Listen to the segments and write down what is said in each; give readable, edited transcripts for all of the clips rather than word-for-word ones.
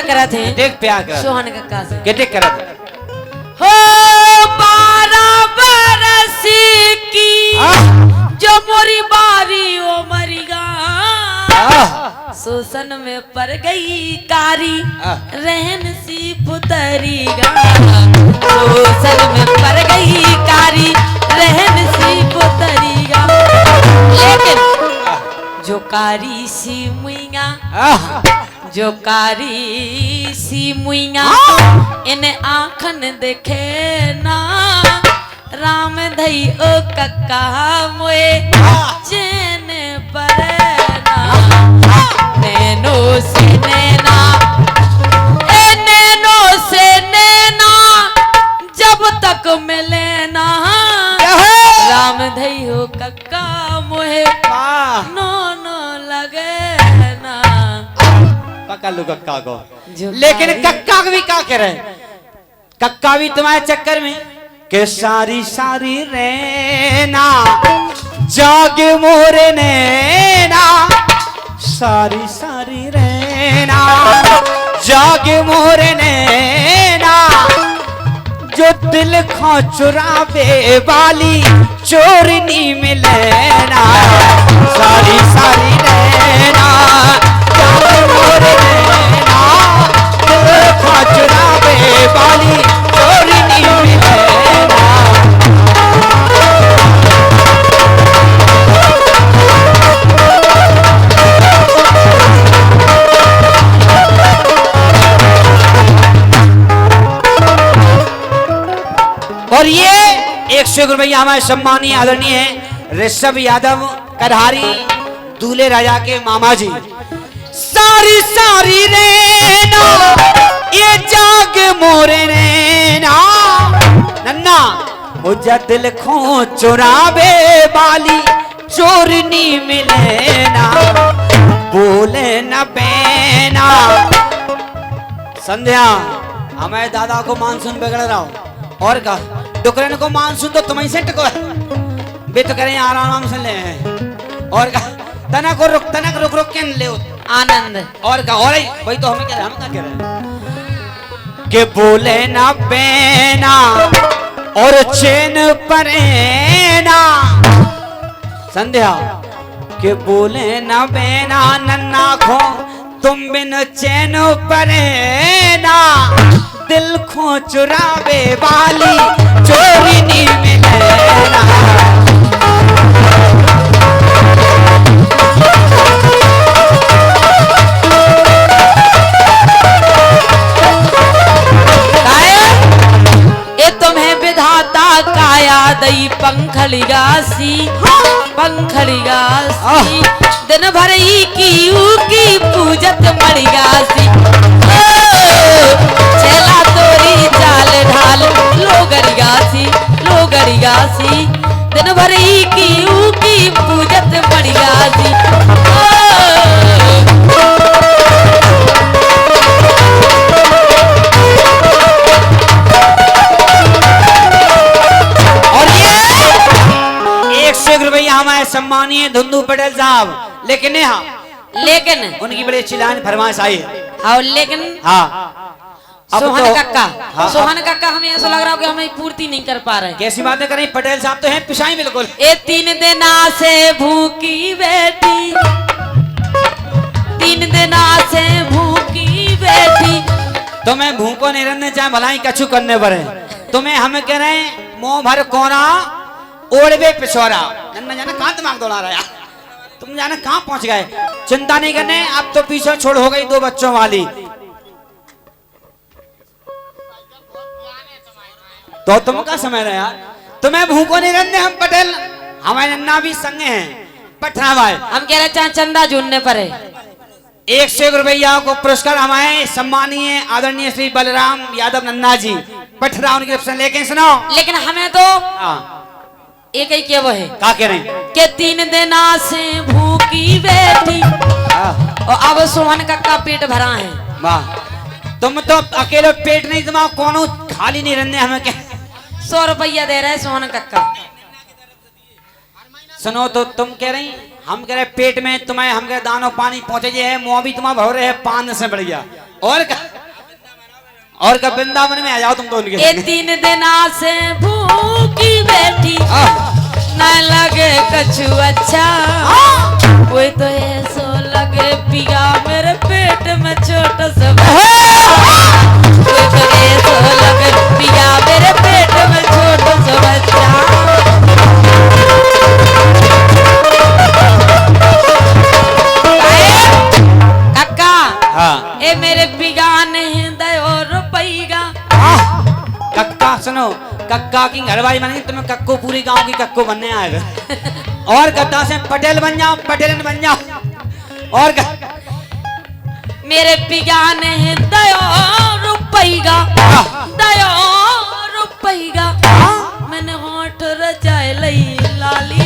प्यार करा थे देख प्यार कर सोहन कक्का से के देख कर हो 12 बरस की जो मोरी बारी ओ मरीगा शोषण में पड़ गई कारी रहन सी पुतरीगा शोषण में पड़ गई कारी रहन सी पुतरीगा लेकिन जो कारी सी मुइया जो कारी सी मुइया इन आँखन देखे ना राम धई ओ कक्का मोए चैन पर नैनो से नैना नैनो से नैना जब तक मिले ना राम धई हो कक्का मोहे नो नो लगे ना पकड़ लो कक्का को लेकिन कक्का भी क्या करे कक्का भी तुम्हारे चक्कर में के सारी सारी रहना जागे मोरे नैना सारी सारी रहना जागे मोरे नैना जो दिल खो चुरावे वाली चोरनी मिलेना सारी सारी रहना जागे मोरे नैना दिल खो चुरावे वाली चोरनी मिलेना और ये 100 रुपया हमारे सम्मानीय आदरणीय ऋषभ यादव कढ़ारी दूल्हे राजा के मामा जी सारी सारी रहना ये जाग मोरे रहना नन्ना मुझे दिल खो चुरावे वाली चोरनी मिलेना बोले न बेना संध्या हमारे दादा को मानसून बिगड़ रहा हो और का डुकरन को मानसून तो तुम्हें से टको बे तो करें आराम से ले और का तनक रुक रुक के ले आनंद और का और भाई तो हमें क्या हम क्या कह रहे के बोले ना बेना और चैन परेना संध्या के बोले ना बेना नन्ना खो तुम बिन चैन परेना दिल खो चुरावे वाली चोरनी मिलेना ये तुम्हें विधाता काया दई पंखलिगासी पंखलिगासी दिन भर ही की पूजत मड़िगासी चला तोरी चाल ढाल लोगरिगासी दिन भर ही की पूजत मड़िगासी हमारे सम्मानीय धुंधु पटेल साहब लेकिन उनकी बड़ी चिल्लान फरमाइश आई है और लेकिन हाँ सोहन कक्का हाँ, सोहन कक्का हमें ऐसा लग रहा है कि हमें पूर्ति नहीं कर पा रहे कैसी बातें करें पटेल साहब तो हैं पिशाई बिल्कुल ए 3 दिन से भूखी बैठी 3 दिन से भूखी बैठी तुम्हें भूखो नहीं रहने चाहे भलाई कछु करने पर है तुम्हें हमें कह रहे हैं मुंह भर कोना ओढ़वे पिछोरा नन्ना जाना कहाँ दिमाग दौड़ा रहा है तुम जाना कहाँ पहुंच गए चिंता नहीं करने अब तो पीछे छोड़ हो गई 2 बच्चों वाली तो तुम का समय रहे यार तुम्हें भूखो नहीं रहने हम पटेल हमारे नन्ना भी संगे हैं पटना भाई हम कह रहे चाहे चंदा जुड़ने पर है 100 रुपया को पुरस्कार हमारे सम्मानीय आदरणीय श्री बलराम यादव नन्ना जी पटना उनकी तरफ से लेकिन सुनो लेकिन हमें तो एक ही क्या वो है क्या कह रहे हैं कि 3 दिन से भूखी बैठी और अब सोहन कक्का पेट भरा है वाह तुम तो अकेले पेट नहीं दिमाग कोनो खाली नहीं रहने हमें क्या 100 रुपया दे रहे सोहन कक्का सुनो तो तुम कह रही हम कह रहे पेट में तुम्हें हम कह दानो पानी पहुंचे है मुँह भी तुम्हारा भर रहे है पान से बढ़िया और का वृंदावन में आ जाओ तुम तो उनके। ये 3 दिन से भूखी बैठी न लगे कछु अच्छा, कोई तो ऐसो लगे पिया मेरे पेट में छोटा सा कोई तो ऐसो लगे पिया मेरे पेट में छोटा सा बच्चा। कक्का ए मेरे बिगाने हृदय और रुपईगा। कक्का सुनो, कक्का की घरवाली बनेगी तुम्हें कक्को पूरी गांव की कक्को बनने आएगा। और कद्दा से पटेल बन जाओ, पटेल बन जाओ। और मेरे बिगाने हृदय और रुपईगा, दयो रुपईगा। मैंने होठ रचाए लई लाली।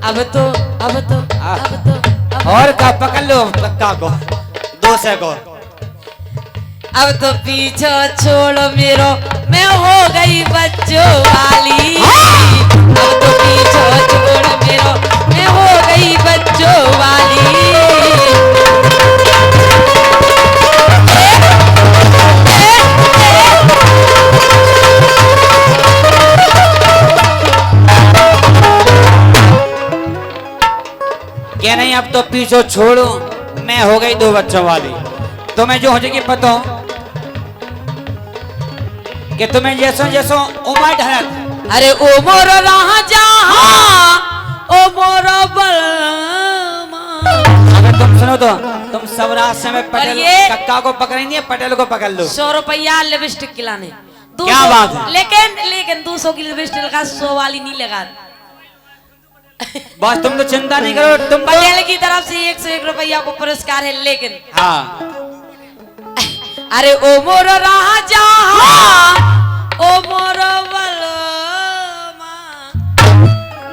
अब तो और का पकड़ लो कक्का को 200 को। अब तो पीछे छोड़ो मेरो, मैं हो गई बच्चों वाली। अब तो पीछे छोड़ो मेरो, मैं हो गई बच्चों वाली। क्या नहीं, अब तो पीछे छोड़ो, मैं हो गई 2 बच्चों वाली। तुम्हें जो हो जाएगी पता कि तुम्हें जैसो जैसो उम्र ढलत। अरे ओ मोर राजा, ओ मोर बलमा। अगर तुम सुनो तो तुम सब रास्ते में पटेल ये- कक्का को पकड़ेंगे, पटेल को पकड़ लो। 100 रुपया लिपस्टिक खिलाने। क्या बात है? लेकिन 200 की लिपस्टिक लगा, 100 वाली नहीं लगा। बस तुम तो चिंता नहीं करो, तुम तो पटेल की तरफ से 101 रुपया को पुरस्कार है। लेकिन हाँ अरे ओ मोर राजा, ओ मोर बलमा।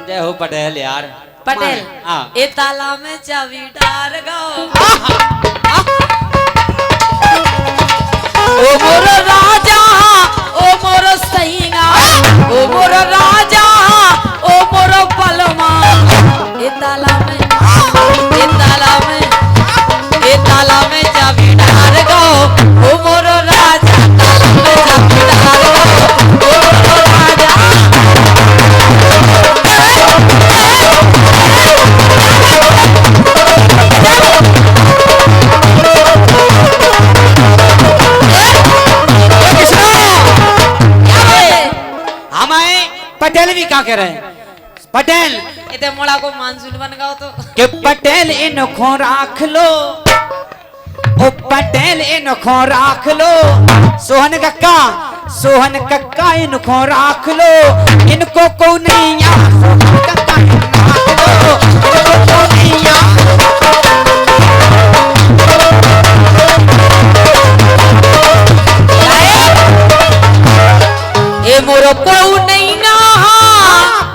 जय हो पटेल यार। पटेल हाँ ए ताला में चाबी डार गाओ। ओ मोर राजा, ओ मोर सैया, ओ मोर राजा, ओ मोर बलमा। ए ताला में चाबी डार गाओ। ओ मोर राजा, ताला में चाबी डार गाओ। ओ मोर राजा। हमारे पटेल भी क्या कह रहे हैं? पटेल इतने मोड़ा को मानसून बन गाओ तो कि पटेल इनको राख लो, ओ पटेल इनको राख लो। सोहन कक्का इनको राख लो। इनको को नहीं यहाँ, सोहन कक्का इनको राख लो। इनको को नहीं यहाँ। ए मोरो को नहीं ना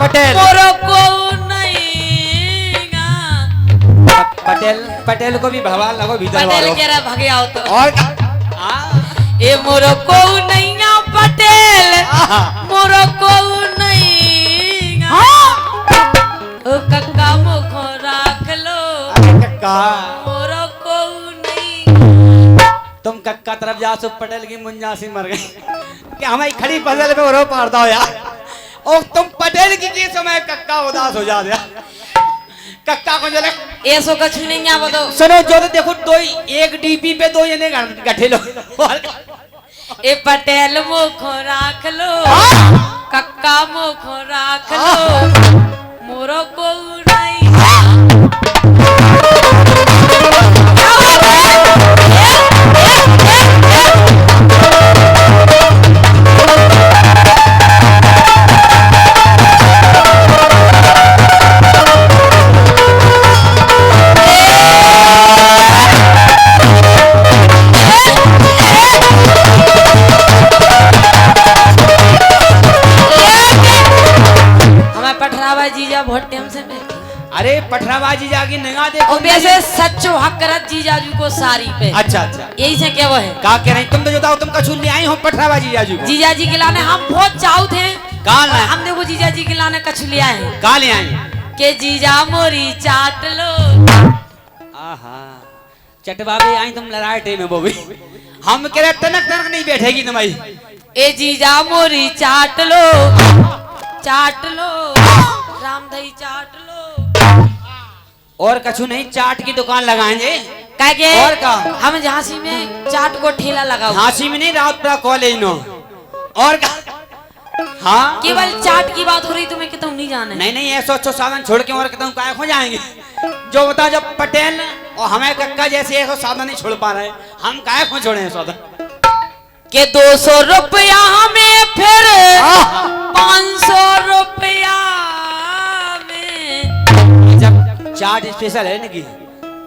पटेल मोरो को नहीं ना। पटेल को भी भगवान लगो भीतर पटेल वालों। कह रहा भागे आओ तो। और ए मोरो को नहीं ना पटेल, मोरो को नहीं ना। ओ कक्का मुखो राख लो, कक्का मोरो को नहीं। तुम कक्का तरफ जा सो, पटेल की मुंजासी मर गई कि हमारी खड़ी फसल पे रो पार दो यार। और तुम पटेल की समय कक्का उदास हो जा दिया। कक्का को जले ऐसो कछु नहीं आ बतो। सुनो जो तो देखो, दो एक डीपी पे 2 जने गठे लो। ए पटेल मुखो राख लो, कक्का मुखो राख लो, मोरो को नहीं। जीजा बहुत टाइम से बैठी। अरे पठराबाजी जाके नगा देखो। और वैसे सच्चो हक करत जीजाजू को साड़ी पे। अच्छा यही से क्या वो है? का कह रही तुम तो बताओ, तुम कछू ले आई हो पठराबाजी जाजू को। जीजाजी के लाने हम बहुत चाहू थे। कहाँ लाए? हम देखो जीजाजी के लाने कछु ले आए हैं। कहाँ ले आई? के जीजा मोरी चाट लो। आहा चटवा भी आई तुम लड़ाई में बोबी हम कह रहे तनक तनक नहीं बैठेगी तुम्हारी। ए जीजा मोरी चाट लो राम दही चाट लो। और कछु नहीं, चाट की दुकान लगाएंगे। काहे और का हम झांसी में चाट को ठेला लगाओ। झांसी में नहीं, राउतपुरा कॉलेज नो। और का हाँ केवल चाट की बात हो रही, तुम्हें कि तुम नहीं जाने। नहीं नहीं, ऐसा अच्छो साधन छोड़ के और तुम काय हो जाएंगे। जो बता जब पटेल और हमें कक्का जैसे ऐसा साधन नहीं छोड़ पा रहे, हम काय को छोड़े साधन के 200 रुपया में फिर 500 रुपया में। जब चाट स्पेशल है ना की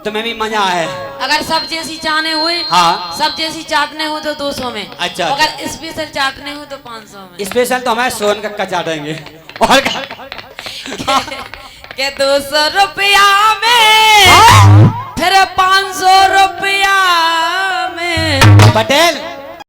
तुम्हें भी मजा है। अगर सब जैसी चाटने हुए, हाँ सब जैसी चाटने हो तो 200 में। अच्छा, अगर स्पेशल चाटने हो तो 500 में। स्पेशल तो हमारे सोन कक्का चाटेंगे। और के 200 रुपया में फिर 500 रुपया में। पटेल